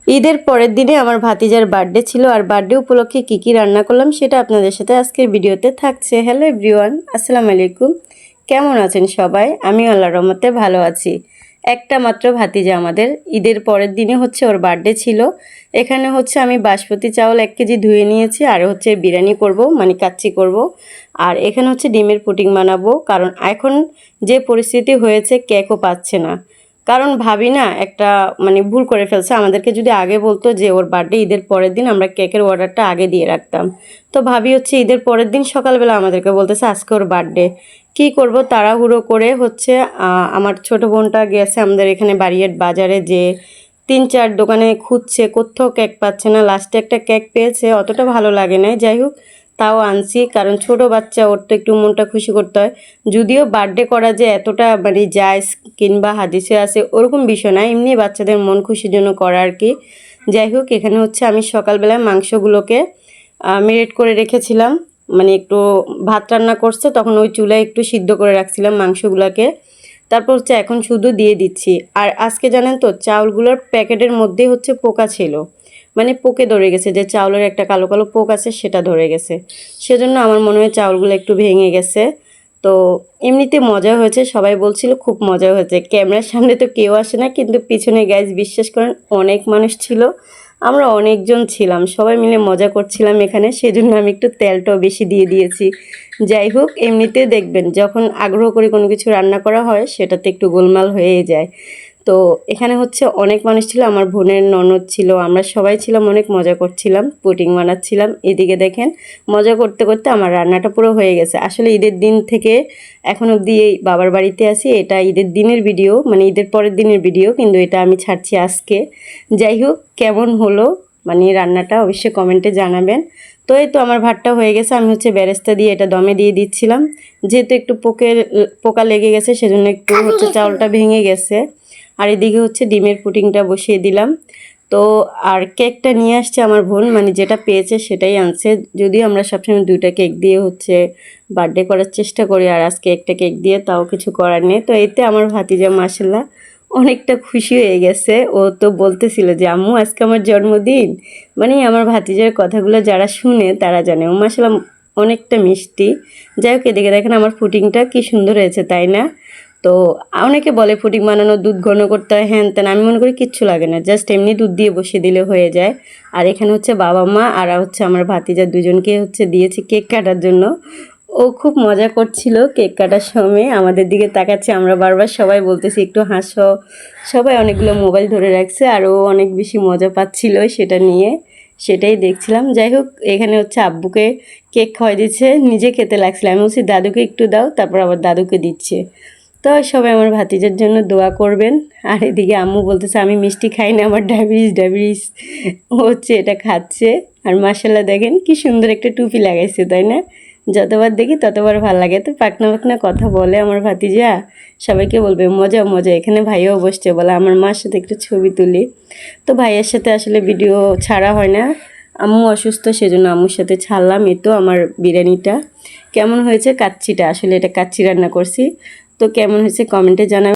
ঈদের পরের দিনে আমার ভাতিজার বার্থডে ছিল, আর বার্থডে উপলক্ষে কী কী রান্না করলাম সেটা আপনাদের সাথে আজকের ভিডিওতে থাকছে। হ্যালো এভরিওয়ান, আসসালামু আলাইকুম। কেমন আছেন সবাই? আমি আল্লাহর রহমতে ভালো আছি। একটা মাত্র ভাতিজা আমাদের, ঈদের পরের দিনে হচ্ছে ওর বার্থডে ছিল। এখানে হচ্ছে আমি বাসমতি চাউল 1 কেজি ধুয়ে নিয়েছি, আর হচ্ছে বিরিয়ানি করব, মানে কাচ্চি করব। আর এখানে হচ্ছে ডিমের পুডিং বানাবো, কারণ এখন যে পরিস্থিতি হয়েছে কেকও পাচ্ছে না। কারণ ভাবি না একটা মানে ভুল করে ফেলছে, আমাদেরকে যদি আগে বলতো যে ওর বার্থডে ঈদের পরের দিন, আমরা কেকের অর্ডারটা আগে দিয়ে রাখতাম। তো ভাবি হচ্ছে ঈদের পরের দিন সকালবেলা আমাদেরকে বলতেছে আজকে ওর বার্থডে। কী করব, তাড়াহুড়ো করে হচ্ছে আমার ছোট বোনটা গেছে আমাদের এখানে বাড়িয়াট বাজারে, যে 3-4 দোকানে খুঁজছে, কোথাও কেক পাচ্ছে না। লাস্টে একটা কেক পেয়েছে, অতটা ভালো লাগে না, যাই হোক তাও আনছি, কারণ ছোট বাচ্চা, ওর তো একটু মনটা খুশি করতে হয়। যদিও বার্থডে করা যে এতটা মানে জায়েজ কিংবা হাদিসে আছে ওরকম বিষয় না, এমনি বাচ্চাদের মন খুশির জন্য করা আর কি। যাই হোক, এখানে হচ্ছে আমি সকালবেলায় মাংসগুলোকে মেরিনেট করে রেখেছিলাম, মানে একটু ভাত রান্না করছে তখন ওই চুলায় একটু সিদ্ধ করে রাখছিলাম মাংসগুলোকে। তারপর হচ্ছে এখন শুধু দিয়ে দিচ্ছি। আর আজকে জানেন তো, চাউলগুলোর প্যাকেটের মধ্যে হচ্ছে পোকা ছিল, মানে পোকে ধরে গেছে, যে চাউলের একটা কালো কালো পোক আছে সেটা ধরে গেছে। সেজন্য আমার মনে হয় চাউলগুলো একটু ভেঙে গেছে। তো এমনিতে মজা হয়েছে, সবাই বলছিল খুব মজা হয়েছে। ক্যামেরার সামনে তো কেউ আসে না, কিন্তু পিছনে গাইজ বিশ্বাস করেন অনেক মানুষ ছিল, আমরা অনেকজন ছিলাম, সবাই মিলে মজা করছিলাম এখানে, সেজন্য আমি একটু তেলটাও বেশি দিয়ে দিয়েছি। যাই হোক, এমনিতে দেখবেন যখন আগ্রহ করে কোনো কিছু রান্না করা হয় সেটাতে একটু গোলমাল হয়ে যায়। তো এখানে হচ্ছে অনেক মানুষ ছিল, আমার বোনের ননদ ছিল, আমরা সবাই ছিলাম, অনেক মজা করছিলাম, পুডিং বানাচ্ছিলাম। এদিকে দেখেন মজা করতে করতে আমার রান্নাটা পুরো হয়ে গেছে। আসলে ঈদের দিন থেকে এখন অবধি এই বাবার বাড়িতে আছি, এটা ঈদের দিনের ভিডিও, মানে ঈদের পরের দিনের ভিডিও, কিন্তু এটা আমি ছাড়ছি আজকে। যাই হোক, কেমন হলো মানে রান্নাটা অবশ্যই কমেন্টে জানাবেন। তো এই তো আমার ভাতটা হয়ে গেছে, আমি হচ্ছে বেরেস্তা দিয়ে এটা দমে দিয়ে দিচ্ছিলাম। যেহেতু একটু পোকা লেগে গেছে সেজন্য একটু হচ্ছে চাউলটা ভেঙে গেছে। আর এদিকে হচ্ছে ডিমের পুডিংটা বসিয়ে দিলাম। তো আর কেকটা নিয়ে আসছে আমার বোন, মানে যেটা পেয়েছে সেটাই আনছে। যদিও আমরা সবসময় 2টা কেক দিয়ে হচ্ছে বার্থডে করার চেষ্টা করি, আর আজকে একটা কেক দিয়ে, তাও কিছু করার নেই। তো এতে আমার ভাতিজা মাশাআল্লাহ অনেকটা খুশি হয়ে গেছে। ও তো বলতেছিল যে আম্মু আজকে আমার জন্মদিন। মানে আমার ভাতিজার কথাগুলো যারা শুনে তারা জানে ও মাশাআল্লাহ অনেকটা মিষ্টি। যাই হোক, এদিকে দেখেন আমার পুডিংটা কি সুন্দর হয়েছে, তাই না? তো অনেকে বলে পুডিং বানানো দুধ ঘন করতে হয়, হ্যান তেন, আমি মনে করি কিচ্ছু লাগে না, জাস্ট এমনি দুধ দিয়ে বসিয়ে দিলে হয়ে যায়। আর এখানে হচ্ছে বাবা মা আর হচ্ছে আমার ভাতিজা দুজনকে হচ্ছে দিয়েছি কেক কাটার জন্য। ও খুব মজা করছিল কেক কাটার সময়, আমাদের দিকে তাকাচ্ছে, আমরা বারবার সবাই বলতেছি একটু হাসো। সবাই অনেকগুলো মোবাইল ধরে রাখছে, আর ও অনেক বেশি মজা পাচ্ছিল সেটা নিয়ে, সেটাই দেখছিলাম। যাই হোক, এখানে হচ্ছে আব্বুকে কেক খাওয়াই দিচ্ছে, নিজে খেতে লাগছিল, আমি বলছি দাদুকে একটু দাও, তারপর আবার দাদুকে দিচ্ছে। তো সবাই আমার ভাতিজার জন্য দোয়া করবেন। আর এদিকে আম্মু বলতেছে আমি মিষ্টি খাই না, আমার ডায়াবেটিস হচ্ছে, এটা খাচ্ছে। আর মাশাআল্লাহ দেখেন কি সুন্দর একটা টুপি লাগাইছে, তাই না? যতবার দেখি ততবার ভালো লাগে। তো পাকনা পাকনা কথা বলে আমার ভাতিজা, সবাইকে বলবে মজা মজা। এখানে ভাইয়াও বসছে, বলে আমার মার সাথে একটু ছবি তুলি। তো ভাইয়ের সাথে আসলে ভিডিও ছাড়া হয় না, আম্মু অসুস্থ সেজন্য আম্মুর সাথে ছাড়লাম। এই তো আমার বিরিয়ানিটা কেমন হয়েছে, কাচ্চিটা, আসলে এটা কাচ্চি রান্না করছি। তো কেমন হয়েছে কমেন্টে জানাবেন।